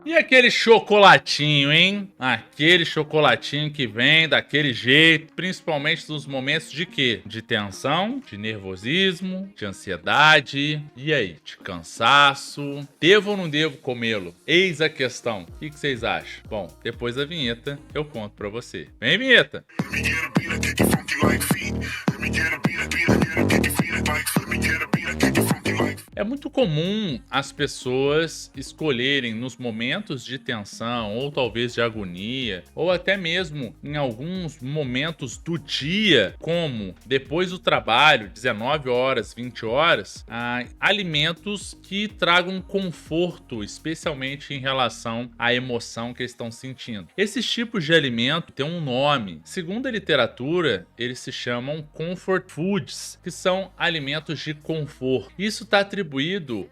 E aquele chocolatinho, hein? Aquele chocolatinho que vem daquele jeito, principalmente nos momentos de quê? De tensão, de nervosismo, de ansiedade. E aí? De cansaço? Devo ou não devo comê-lo? Eis a questão. O que vocês acham? Bom, depois da vinheta eu conto pra você. Vem, vinheta! É muito comum as pessoas escolherem nos momentos de tensão, ou talvez de agonia, ou até mesmo em alguns momentos do dia, como depois do trabalho, 19 horas, 20 horas, alimentos que tragam conforto, especialmente em relação à emoção que eles estão sentindo. Esses tipos de alimento têm um nome. Segundo a literatura, eles se chamam comfort foods, que são alimentos de conforto. Isso está atribuído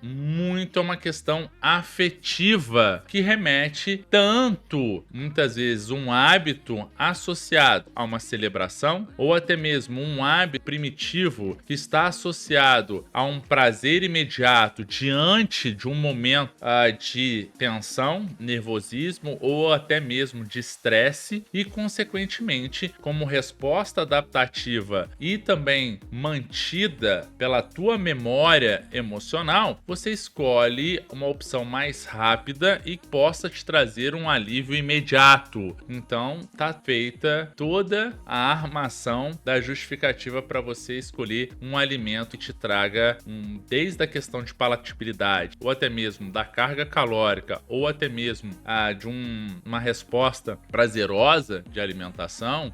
muito a uma questão afetiva que remete tanto, muitas vezes, um hábito associado a uma celebração ou até mesmo um hábito primitivo que está associado a um prazer imediato diante de um momento de tensão, nervosismo ou até mesmo de estresse e, consequentemente, como resposta adaptativa e também mantida pela tua memória emocional, você escolhe uma opção mais rápida e possa te trazer um alívio imediato. Então, tá feita toda a armação da justificativa para você escolher um alimento que te traga desde a questão de palatabilidade, ou até mesmo da carga calórica, ou até mesmo de uma resposta prazerosa de alimentação,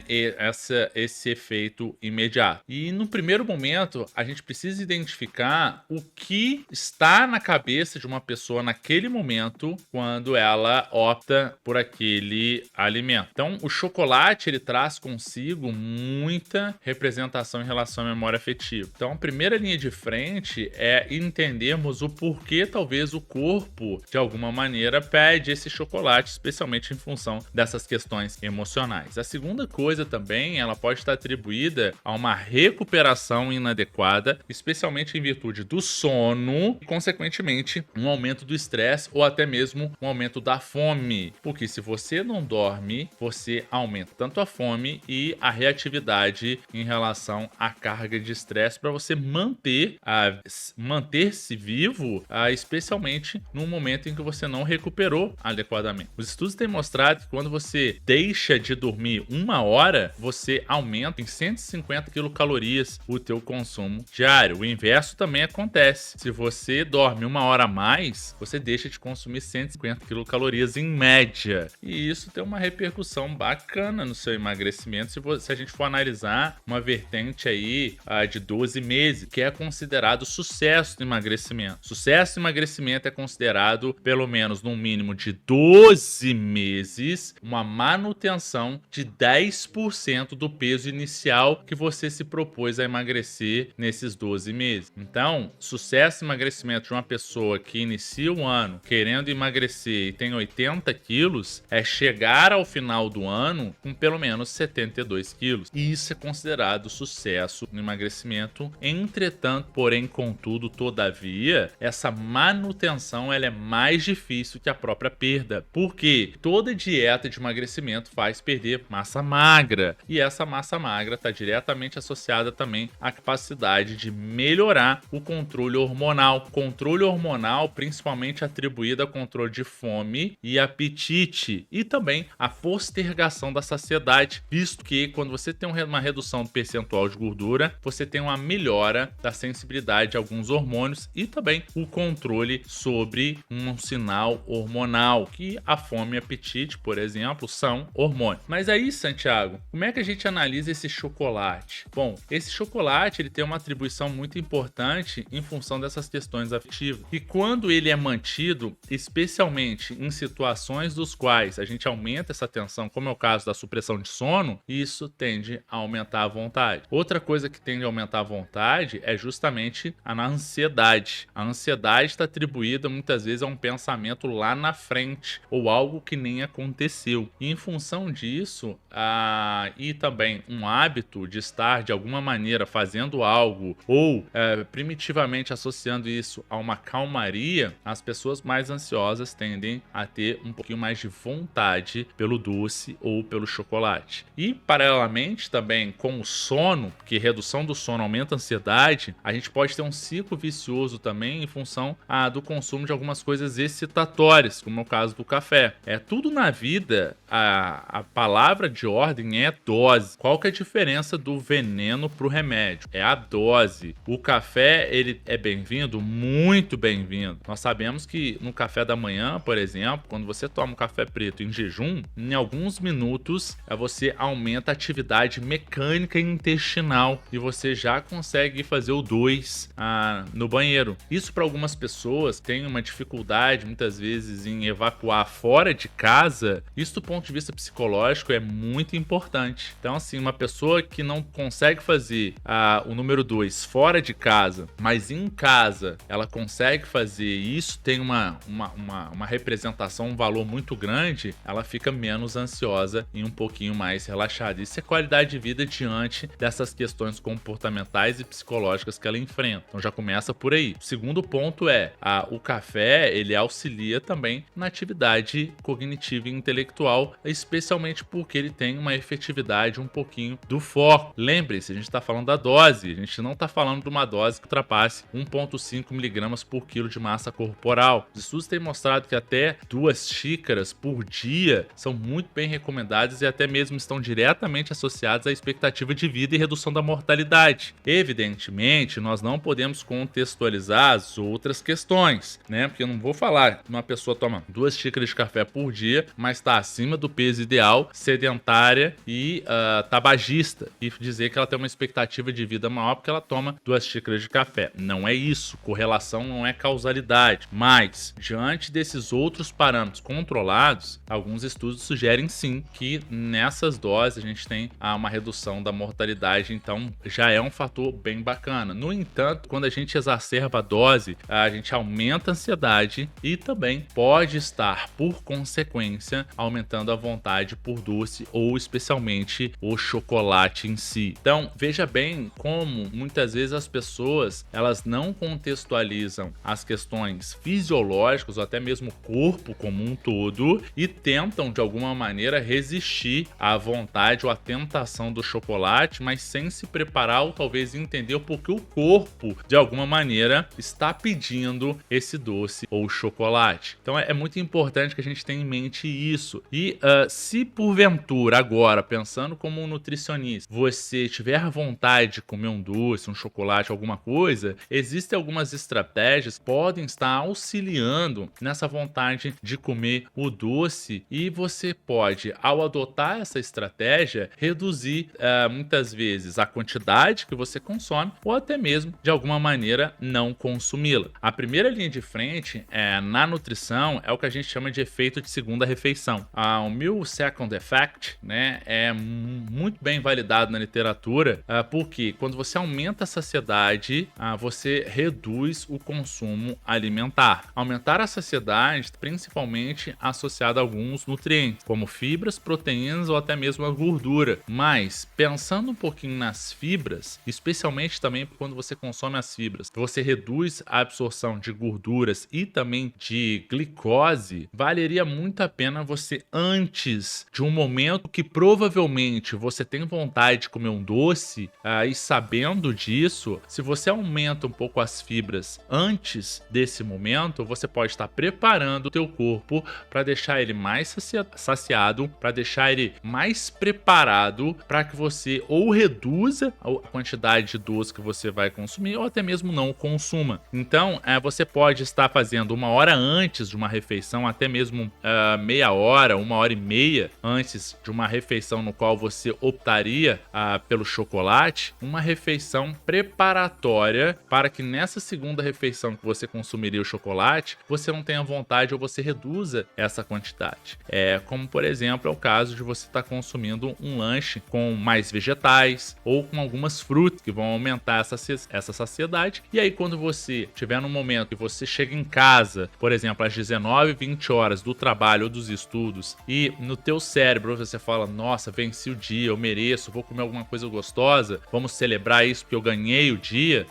esse efeito imediato. E no primeiro momento, a gente precisa identificar o que está na cabeça de uma pessoa naquele momento quando ela opta por aquele alimento. Então, o chocolate, ele traz consigo muita representação em relação à memória afetiva. Então, a primeira linha de frente é entendermos o porquê talvez o corpo, de alguma maneira, pede esse chocolate, especialmente em função dessas questões emocionais. A segunda coisa também, ela pode estar atribuída a uma recuperação inadequada, especialmente em virtude do sono e, consequentemente, um aumento do estresse ou até mesmo um aumento da fome. Porque se você não dorme, você aumenta tanto a fome e a reatividade em relação à carga de estresse para você manter-se vivo, especialmente no momento em que você não recuperou adequadamente. Os estudos têm mostrado que quando você deixa de dormir 1 hora, você aumenta em 150 quilocalorias o teu consumo diário. O inverso também acontece. Se você dorme 1 hora a mais, você deixa de consumir 150 quilocalorias em média. E isso tem uma repercussão bacana no seu emagrecimento se a gente for analisar uma vertente aí de 12 meses, que é considerado sucesso no emagrecimento. Sucesso no emagrecimento é considerado, pelo menos no mínimo de 12 meses, uma manutenção de 10% do peso inicial que você se propôs a emagrecer nesses 12 meses. Então, sucesso no emagrecimento de uma pessoa que inicia o ano querendo emagrecer e tem 80 quilos é chegar ao final do ano com pelo menos 72 quilos. E isso é considerado sucesso no emagrecimento. Entretanto, porém, contudo, todavia, essa manutenção ela é mais difícil que a própria perda. Porque toda dieta de emagrecimento faz perder massa magra. E essa massa magra está diretamente associada também à capacidade de melhorar o controle hormonal. Controle hormonal principalmente atribuído ao controle de fome e apetite. E também a postergação da saciedade, visto que quando você tem uma redução do percentual de gordura, você tem uma melhora da sensibilidade de alguns hormônios e também o controle sobre um sinal hormonal, que a fome e apetite, por exemplo, são hormônios. Mas aí, Santiago, como é que a gente analisa esse chocolate? Bom, esse chocolate ele tem uma atribuição muito importante em função dessas questões afetivas. E quando ele é mantido, especialmente em situações dos quais a gente aumenta essa tensão, como é o caso da supressão de sono, isso tende a aumentar a vontade. Outra coisa que tende a aumentar a vontade é justamente a ansiedade. A ansiedade está atribuída muitas vezes a um pensamento lá na frente ou algo que nem aconteceu. E em função disso, e também um hábito de estar de alguma maneira fazendo algo ou primitivamente definitivamente associando isso a uma calmaria, as pessoas mais ansiosas tendem a ter um pouquinho mais de vontade pelo doce ou pelo chocolate. E, paralelamente, também com o sono, porque redução do sono aumenta a ansiedade, a gente pode ter um ciclo vicioso também em função do consumo de algumas coisas excitatórias, como é o caso do café. Tudo na vida, a palavra de ordem é dose. Qual que é a diferença do veneno para o remédio? É a dose. O café, ele é bem-vindo? Muito bem-vindo. Nós sabemos que no café da manhã, por exemplo, quando você toma um café preto em jejum, em alguns minutos você aumenta a atividade mecânica intestinal e você já consegue fazer o 2 no banheiro. Isso para algumas pessoas tem uma dificuldade muitas vezes em evacuar fora de casa. Isso do ponto de vista psicológico é muito importante. Então assim, uma pessoa que não consegue fazer o número 2 fora de casa, mas em casa ela consegue fazer isso, tem uma representação, um valor muito grande, ela fica menos ansiosa e um pouquinho mais relaxada. Isso é qualidade de vida diante dessas questões comportamentais e psicológicas que ela enfrenta. Então já começa por aí. O segundo ponto o café, ele auxilia também na atividade cognitiva e intelectual, especialmente porque ele tem uma efetividade um pouquinho do foco. Lembre-se, a gente está falando da dose, a gente não está falando de uma dose que ultrapasse 1,5 miligramas por quilo de massa corporal. Os estudos têm mostrado que até 2 xícaras por dia são muito bem recomendadas e até mesmo estão diretamente associadas à expectativa de vida e redução da mortalidade. Evidentemente, nós não podemos contextualizar as outras questões, né? Porque eu não vou falar que uma pessoa toma 2 xícaras de café por dia, mas está acima do peso ideal, sedentária e tabagista, e dizer que ela tem uma expectativa de vida maior porque ela toma 2 xícaras de café. Não é isso. Correlação não é causalidade. Mas, diante desses outros parâmetros controlados, alguns estudos sugerem sim que nessas doses a gente tem uma redução da mortalidade, então já é um fator bem bacana. No entanto, quando a gente exacerba a dose, a gente aumenta a ansiedade e também pode estar, por consequência, aumentando a vontade por doce ou especialmente o chocolate em si. Então, veja bem como muitas vezes as pessoas elas não contextualizam as questões fisiológicas ou até mesmo o corpo como um todo e tentam de alguma maneira resistir à vontade ou à tentação do chocolate, mas sem se preparar ou talvez entender o porquê o corpo de alguma maneira está pedindo esse doce ou chocolate. Então é muito importante que a gente tenha em mente isso. E se porventura agora, pensando como um nutricionista, você tiver vontade de comer um doce, um chocolate, alguma coisa, existem algumas estratégias que podem estar auxiliando nessa vontade de comer o doce e você pode, ao adotar essa estratégia, reduzir muitas vezes a quantidade que você consome ou até mesmo, de alguma maneira, não consumi-la. A primeira linha de frente na nutrição é o que a gente chama de efeito de segunda refeição. O Millisecond Effect, né, é muito bem validado na literatura porque quando você aumenta a saciedade, você reduz o consumo alimentar. Aumentar a saciedade, principalmente associado a alguns nutrientes, como fibras, proteínas ou até mesmo a gordura. Mas, pensando um pouquinho nas fibras, especialmente também quando você consome as fibras, você reduz a absorção de gorduras e também de glicose, valeria muito a pena você, antes de um momento que provavelmente você tem vontade de comer um doce, e sabendo disso, se você aumenta um pouco as fibras antes desse momento, você pode estar preparando o teu corpo para deixar ele mais saciado, para deixar ele mais preparado para que você ou reduza a quantidade de doce que você vai consumir ou até mesmo não consuma. Então, você pode estar fazendo 1 hora antes de uma refeição, até mesmo meia hora, 1h30 antes de uma refeição no qual você optaria pelo chocolate, uma refeição preparatória para que nessa segunda refeição que você consumiria o chocolate, você não tenha vontade ou você reduza essa quantidade. Como, por exemplo, é o caso de você estar consumindo um lanche com mais vegetais ou com algumas frutas que vão aumentar essa saciedade. E aí, quando você tiver num momento que você chega em casa, por exemplo, às 19, 20 horas do trabalho ou dos estudos, e no teu cérebro você fala, nossa, venci o dia, eu mereço, vou comer alguma coisa gostosa, vamos celebrar isso porque eu ganhei o dia,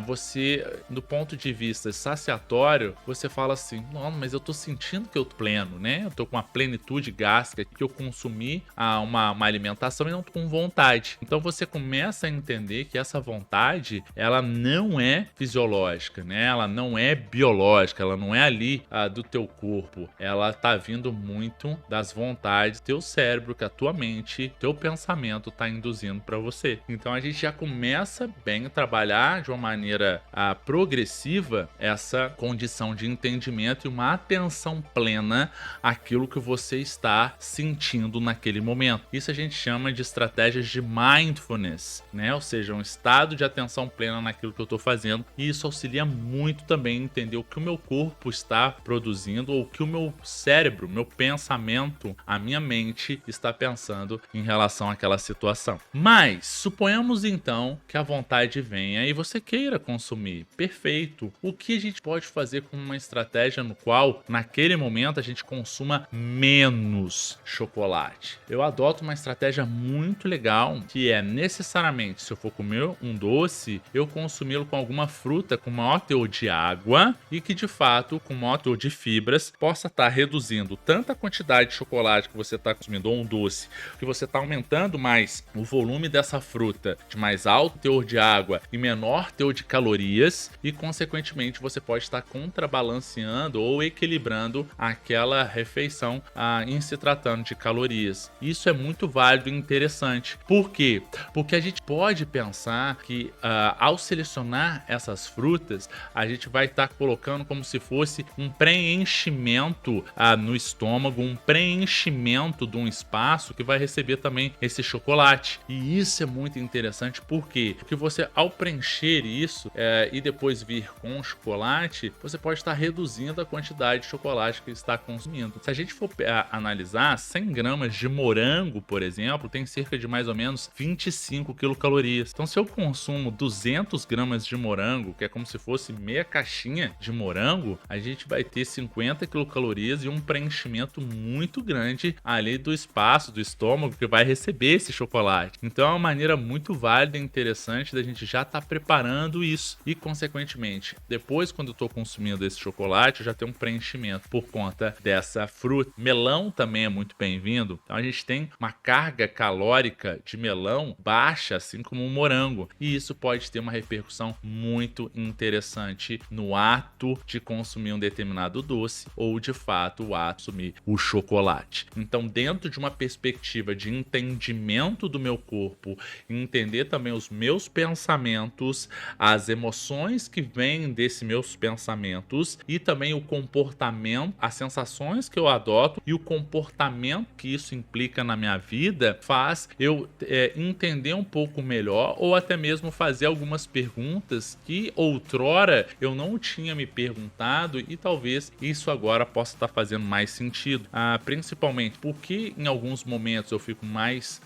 você, do ponto de vista saciatório, você fala assim, não, mas eu tô sentindo que eu tô pleno, né? Eu tô com uma plenitude gástrica, que eu consumi uma alimentação e não tô com vontade. Então você começa a entender que essa vontade, ela não é fisiológica, né? Ela não é biológica, ela não é ali do teu corpo. Ela tá vindo muito das vontades do teu cérebro, que a tua mente, teu pensamento tá induzindo para você. Então a gente já começa bem a trabalhar de uma maneira progressiva essa condição de entendimento e uma atenção plena àquilo que você está sentindo naquele momento. Isso a gente chama de estratégias de mindfulness, né? Ou seja, um estado de atenção plena naquilo que eu estou fazendo, e isso auxilia muito também a entender o que o meu corpo está produzindo ou o que o meu cérebro, meu pensamento, a minha mente está pensando em relação àquela situação. Mas suponhamos então que a vontade venha e você queira consumir. Perfeito. O que a gente pode fazer com uma estratégia no qual, naquele momento, a gente consuma menos chocolate? Eu adoto uma estratégia muito legal, que é necessariamente, se eu for comer um doce, eu consumi-lo com alguma fruta com maior teor de água e que, de fato, com maior teor de fibras, possa estar reduzindo tanto a quantidade de chocolate que você está consumindo, ou um doce, que você está aumentando mais o volume dessa fruta de mais alto teor de água e menor teor de calorias, e consequentemente você pode estar contrabalanceando ou equilibrando aquela refeição em se tratando de calorias. Isso é muito válido e interessante. Por quê? Porque a gente pode pensar que ao selecionar essas frutas, a gente vai estar colocando como se fosse um preenchimento no estômago, um preenchimento de um espaço que vai receber também esse chocolate. E isso é muito interessante. Por quê? Porque você, ao preencher isso e depois vir com chocolate, você pode estar reduzindo a quantidade de chocolate que está consumindo. Se a gente for analisar, 100 gramas de morango, por exemplo, tem cerca de mais ou menos 25 quilocalorias. Então, se eu consumo 200 gramas de morango, que é como se fosse meia caixinha de morango, a gente vai ter 50 quilocalorias e um preenchimento muito grande ali do espaço do estômago que vai receber esse chocolate. Então, é uma maneira muito válida e interessante da gente já estar preparando isso. E, consequentemente, depois, quando eu estou consumindo esse chocolate, eu já tenho um preenchimento por conta dessa fruta. Melão também é muito bem-vindo. Então, a gente tem uma carga calórica de melão baixa, assim como o morango. E isso pode ter uma repercussão muito interessante no ato de consumir um determinado doce ou, de fato, o ato de consumir o chocolate. Então, dentro de uma perspectiva de entendimento do meu corpo, entender também os meus pensamentos, as emoções que vêm desses meus pensamentos e também o comportamento, as sensações que eu adoto e o comportamento que isso implica na minha vida, faz eu entender um pouco melhor ou até mesmo fazer algumas perguntas que outrora eu não tinha me perguntado, e talvez isso agora possa estar fazendo mais sentido. Principalmente porque em alguns momentos eu fico mais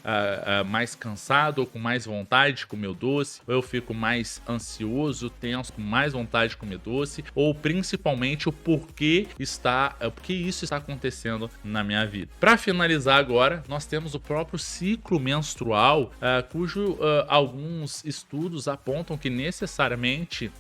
cansado ou com mais vontade de comer o doce, ou eu fico mais ansioso, tenso, com mais vontade de comer doce, ou principalmente o porquê isso está acontecendo na minha vida. Para finalizar agora, nós temos o próprio ciclo menstrual, cujo alguns estudos apontam que necessariamente,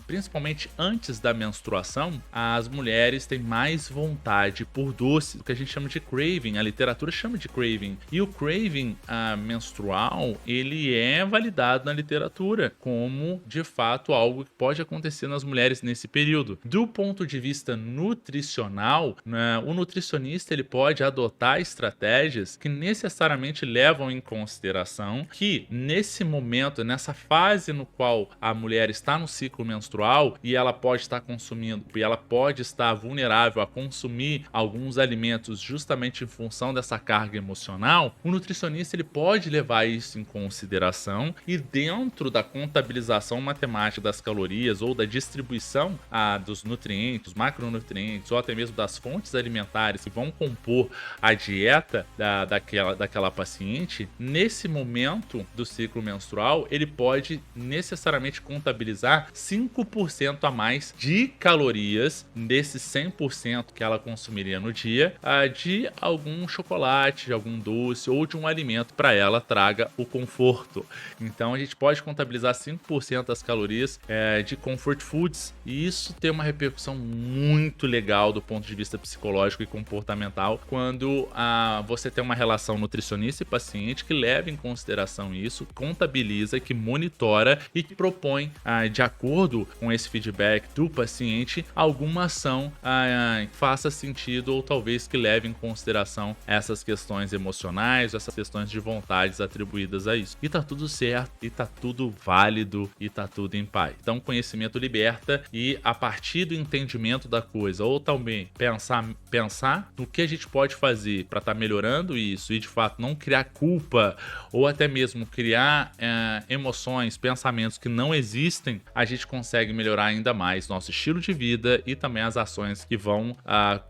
principalmente antes da menstruação, as mulheres têm mais vontade por doce, o que a gente chama de craving, a literatura chama de craving. E o craving menstrual, ele é validado na literatura como, de fato, algo que pode acontecer nas mulheres nesse período. Do ponto de vista nutricional, o nutricionista ele pode adotar estratégias que necessariamente levam em consideração que nesse momento, nessa fase no qual a mulher está no ciclo menstrual e ela pode estar consumindo, e ela pode estar vulnerável a consumir alguns alimentos justamente em função dessa carga emocional, o nutricionista ele pode levar isso em consideração e, dentro da contabilização matemática das calorias ou da distribuição dos nutrientes, macronutrientes ou até mesmo das fontes alimentares que vão compor a dieta daquela paciente, nesse momento do ciclo menstrual, ele pode necessariamente contabilizar 5% a mais de calorias desses 100% que ela consumiria no dia, de algum chocolate, de algum doce ou de um alimento para ela traga o conforto. Então a gente pode contabilizar 5% das calorias de comfort foods, e isso tem uma repercussão muito legal do ponto de vista psicológico e comportamental quando você tem uma relação nutricionista e paciente que leva em consideração isso, contabiliza, que monitora e que propõe, de acordo com esse feedback do paciente, alguma ação que faça sentido ou talvez que leve em consideração essas questões emocionais, essas questões de vontades atribuídas a isso. E tá tudo certo, e tá tudo válido, e tá tudo em paz. Então, conhecimento liberta, e a partir do entendimento da coisa, ou também pensar no que a gente pode fazer para estar melhorando isso e de fato não criar culpa ou até mesmo criar emoções, pensamentos que não existem, a gente consegue melhorar ainda mais nosso estilo de vida e também as ações que vão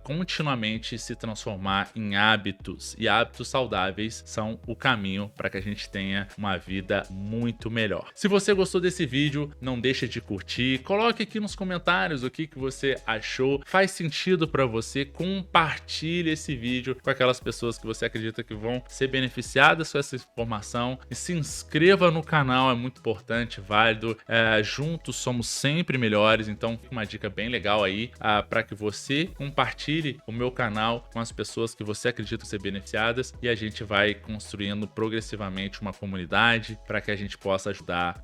continuamente se transformar em hábitos, e hábitos saudáveis são o caminho para que a gente tenha uma vida muito melhor. Se você gostou desse vídeo, não deixe de curtir, coloque aqui nos comentários o que você achou, faz sentido para você, compartilhe esse vídeo com aquelas pessoas que você acredita que vão ser beneficiadas com essa informação, e se inscreva no canal, é muito importante, válido, juntos somos sempre melhores. Então uma dica bem legal aí para que você compartilhe o meu canal com as pessoas que você acredita ser beneficiadas, e a gente vai construindo progressivamente uma comunidade para que a gente possa ajudar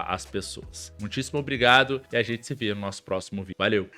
as pessoas. Muitíssimo obrigado, e a gente se vê no nosso próximo vídeo. Valeu!